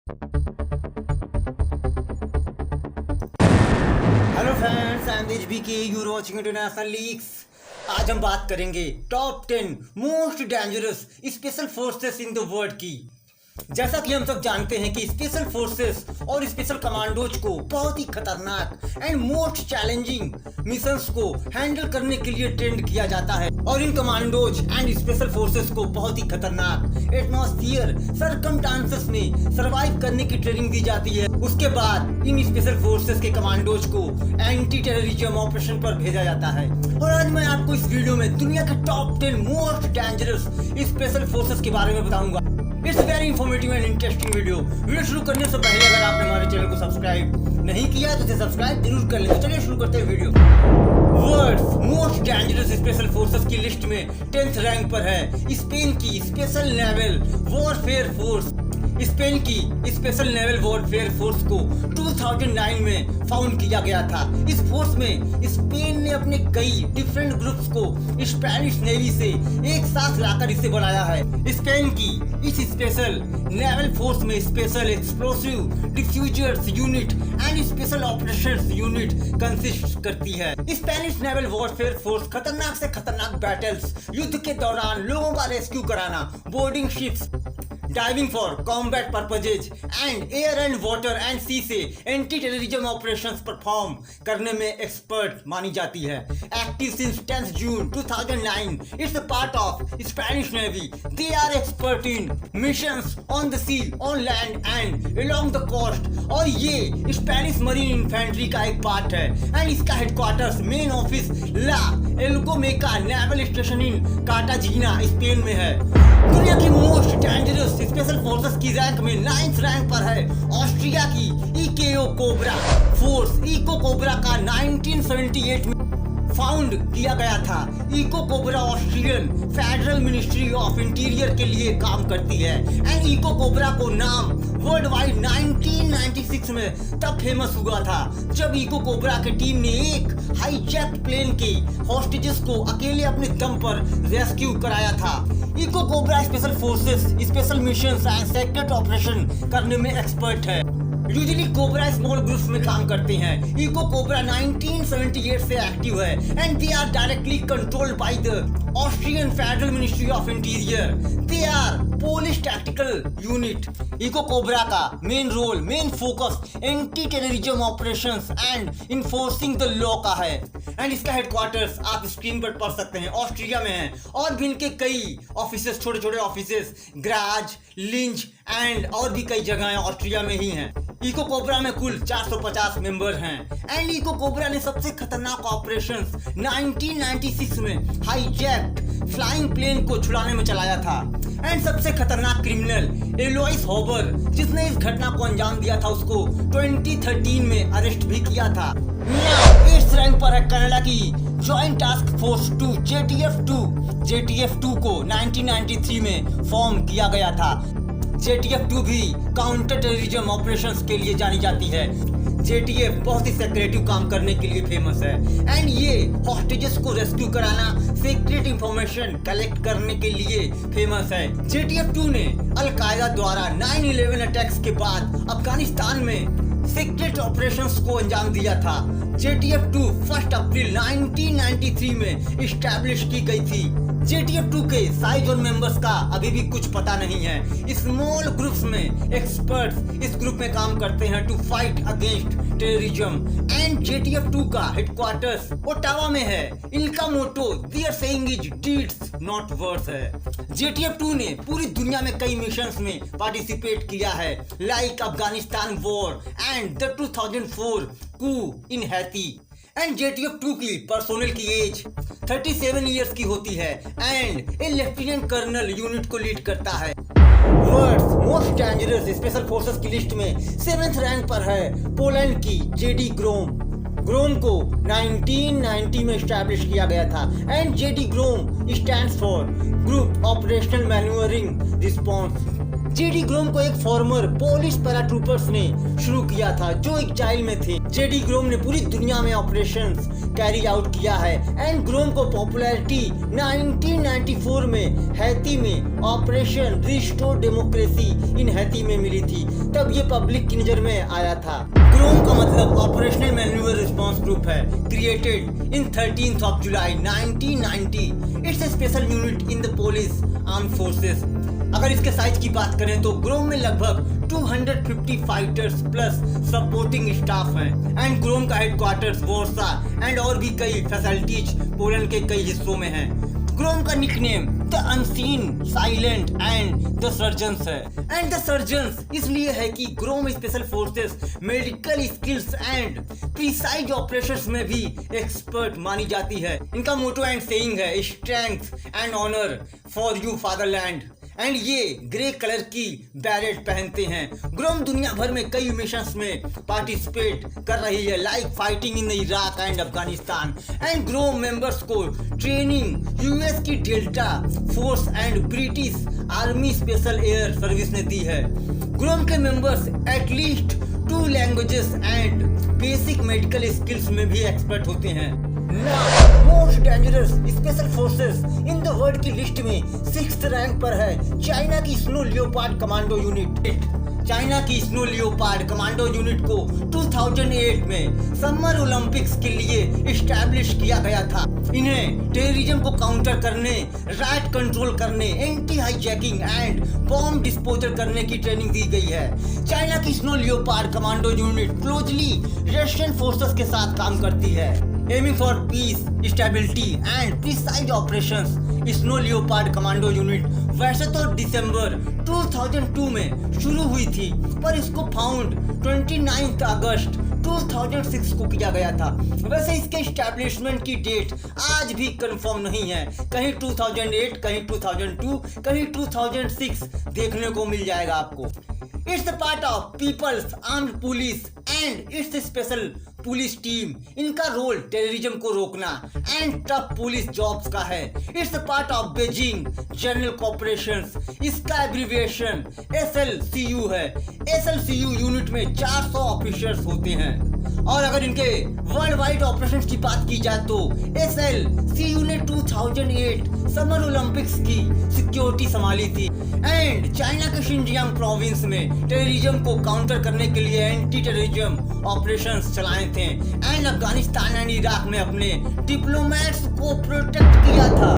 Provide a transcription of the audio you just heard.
Hello friends, I am HBK, you are watching international leagues. आज हम बात करेंगे top 10 most dangerous special forces in the world की। जैसा कि हम सब जानते हैं कि स्पेशल फोर्सेस और स्पेशल कमांडोज को बहुत ही खतरनाक एंड मोस्ट चैलेंजिंग मिशंस को हैंडल करने के लिए ट्रेंड किया जाता है और इन कमांडोज एंड स्पेशल फोर्सेस को बहुत ही खतरनाक एटमॉस्फियर सर्कमस्टांसेस में सरवाइव करने की ट्रेनिंग दी जाती है। उसके बाद इन स्पेशल फोर्सेस के कमांडोज को एंटी टेररिज्म ऑपरेशन पर भेजा जाता है। और आज मैं आपको इस वीडियो में दुनिया के top 10 most dangerous special forces के बारे में बताऊंगा। It's very informative and interesting video शुरू करने से पहले अगर आपने हमारे चैनल को सब्सक्राइब नहीं किया है तो इसे सब्सक्राइब जरूर कर लें। तो चलिए शुरू करते हैं video. World's most dangerous special forces की लिस्ट में 10th रैंक पर है स्पेन की special naval warfare force. Spain की स्पेशल नेवल वॉरफेयर फोर्स को 2009 में फाउंड किया गया था। इस फोर्स में स्पेन ने अपने कई डिफरेंट ग्रुप्स को स्पेनिश नेवी से एक साथ लाकर इसे बनाया है। स्पेन की इस स्पेशल नेवल फोर्स में special explosive diffusers unit and special operations unit consist करती है। स्पेनिश नेवल वॉरफेयर फोर्स खतरनाक से खतरनाक बैटल्स, युद्ध के दौरान लोगों का रेस्क्यू कराना, boarding ships, diving for combat purposes and air and water and sea से एंटी टेररिज्म ऑपरेशंस परफॉर्म करने में एक्सपर्ट मानी जाती है। Active since 10th June 2009, it's a part of Spanish navy. They are expert in missions on the sea, on land and along the coast. और ये Spanish marine infantry का एक part है एंड इसका headquarters main office La Algameca naval station in Cartagena Spain में है। दुनिया की मोस्ट डेंजरस स्पेशल फोर्सेस की रैंक में 9th रैंक पर है ऑस्ट्रिया की EKO Cobra force. EKO Cobra का 1978 में फाउंड किया गया था। Eco Cobra Austrian federal ministry of interior के लिए काम करती है एंड इको कोबरा को नाम वर्ल्ड वाइड 1996 में तब फेमस हुआ था जब इको कोबरा की टीम ने एक हाईजैक्ड प्लेन के हॉस्टेजेस को अकेले अपने दम पर रेस्क्यू कराया था। Eco Cobra special forces special missions and secret operation करने में एक्सपर्ट है। यूजुअली कोबरा स्मॉल ग्रुप्स में काम करते हैं। इको कोबरा 1978 से एक्टिव है and they are directly controlled by the Austrian federal ministry of interior. They are police tactical unit. EKO Cobra का main focus anti terrorism operations and enforcing the law का है and इसका headquarters आप screen पर पढ़ सकते हैं, Austria में है। और भी इनके कई ऑफिसेस, छोटे छोटे ऑफिसेस ग्राज, लिंच एंड और भी कई जगहें ऑस्ट्रिया में ही हैं। इको कोबरा में कुल 450 मेंबर हैं एंड इको कोबरा ने सबसे खतरनाक ऑपरेशंस 1996 में हाईजैक्ड फ्लाइंग प्लेन को छुड़ाने में चलाया था एंड सबसे खतरनाक क्रिमिनल एलोइस हॉबर जिसने इस घटना को अंजाम दिया था उसको 2013 में अरेस्ट भी किया था। 8th रैंक पर है कनाडा की जॉइंट टास्क फोर्स 2 JTF2 को 1993 में फॉर्म किया गया था। JTF2 भी काउंटर टेररिज्म ऑपरेशंस के लिए जानी जाती है। JTF बहुत ही सेक्रेटिव काम करने के लिए फेमस है एंड ये हॉस्टेजेस को रेस्क्यू कराना, सीक्रेट इंफॉर्मेशन कलेक्ट करने के लिए फेमस है। JTF2 ने अल-कायदा द्वारा 9/11 अटैक्स के बाद अफगानिस्तान में सीक्रेट ऑपरेशंस को अंजाम दिया था। JTF2 1 अप्रैल 1993 में इस्टेब्लिश की गई थी। JTF2 के साइज और मेंबर्स का अभी भी कुछ पता नहीं है। स्मॉल ग्रुप्स में एक्सपर्ट्स इस ग्रुप में काम करते हैं to fight against terrorism and JTF2 का हेडक्वार्टर्स ओटावा में है। इनका motto their saying is deeds not words है। JTF2 ने पूरी दुनिया में कई मिशंस में पार्टिसिपेट किया है like Afghanistan war and the 2004 coup in Haiti. And JTF2 की पर्सोनल की एज 37 इयर्स की होती है and a lieutenant colonel unit को लीड करता है। World's most dangerous special forces की लिस्ट में 7th रैंक पर है पोलैंड की JD ग्रोम। ग्रोम को 1990 में स्टैब्लिश किया गया था एंड JD ग्रोम stands for group operational manoeuvring response. JD ग्रोम को एक फॉर्मर पोलिश पैराट्रूपर्स ने शुरू किया था जो एक जाइल में थे। जेडी ग्रोम ने पूरी दुनिया में ऑपरेशंस कैरी आउट किया है एंड ग्रोम को पॉपुलैरिटी 1994 में हैती में operation restore democracy in Haiti में मिली थी, तब ये पब्लिक की नजर में आया था। ग्रोम का मतलब ऑपरेशनल मैन्यूअल रिस्पांस ग्रुप है, created in 13th of July 1990। It's a special unit in the Polish arm forces. अगर इसके साइज की बात करें तो ग्रोम में लगभग 250 फाइटर्स प्लस सपोर्टिंग स्टाफ हैं एंड ग्रोम का हेडक्वार्टर्स वॉर्सा एंड और भी कई फैसिलिटीज पोलैंड के कई हिस्सों में हैं। ग्रोम का nickname the unseen, silent and the surgeons है। एंड द सर्जन्स इसलिए है कि GROM special forces medical skills and precise operations में भी एक्सपर्ट मानी जाती है। इनका मोटो एंड सेइंग है strength and honour for you fatherland and ये ग्रे कलर की बैरेट पहनते हैं। ग्रोम दुनिया भर में कई मिशंस में पार्टिसिपेट कर रही है like fighting in Iraq and Afghanistan and ग्रोम मेंबर्स को ट्रेनिंग यूएस की delta force and British army special air service ने दी है। ग्रोम के members at least 2 languages and basic medical skills में भी एक्सपर्ट होते हैं। Most dangerous special forces in the world की लिस्ट में 6th रैंक पर है चाइना की snow leopard commando unit. China की स्नो लियोपार्ड कमांडो यूनिट को 2008 में समर ओलंपिक्स के लिए इस्टेब्लिश किया गया था। इन्हें टेररिज्म को काउंटर करने, राइट कंट्रोल करने, anti hijacking and bomb disposal करने की ट्रेनिंग दी गई है। चाइना की snow leopard commando unit closely Russian forces के साथ काम करती है, aiming for piece, stability and precise operations. Snow leopard commando unit वैसे तो दिसंबर 2002 में शुरू हुई थी, पर इसको फाउंड 29 अगस्त 2006 को किया गया था। वैसे इसके एस्टैब्लिशमेंट की डेट आज भी कंफर्म नहीं है, कहीं 2008, कहीं 2002, कहीं 2006 देखने को मिल जाएगा आपको। It's part of People's armed police and it's special police team. इनका रोल टेररिज्म को रोकना एंड टफ पुलिस जॉब्स का है। It's part of Beijing general corporations. इसका एब्रिविएशन SLCU है। SLCU यूनिट में 400 ऑफिसर्स होते हैं और अगर इनके वर्ल्ड वाइड ऑपरेशन की बात की जाए तो SLCU ने 2008 समर ओलंपिक्स की सिक्योरिटी संभाली थी एंड चाइना के शिनजियांग प्रोविंस में टेररिज्म को काउंटर करने के लिए एंटी टेररिज्म ऑपरेशंस चलाए थे एंड अफगानिस्तान एंड इराक में अपने डिप्लोमेट्स को प्रोटेक्ट किया था।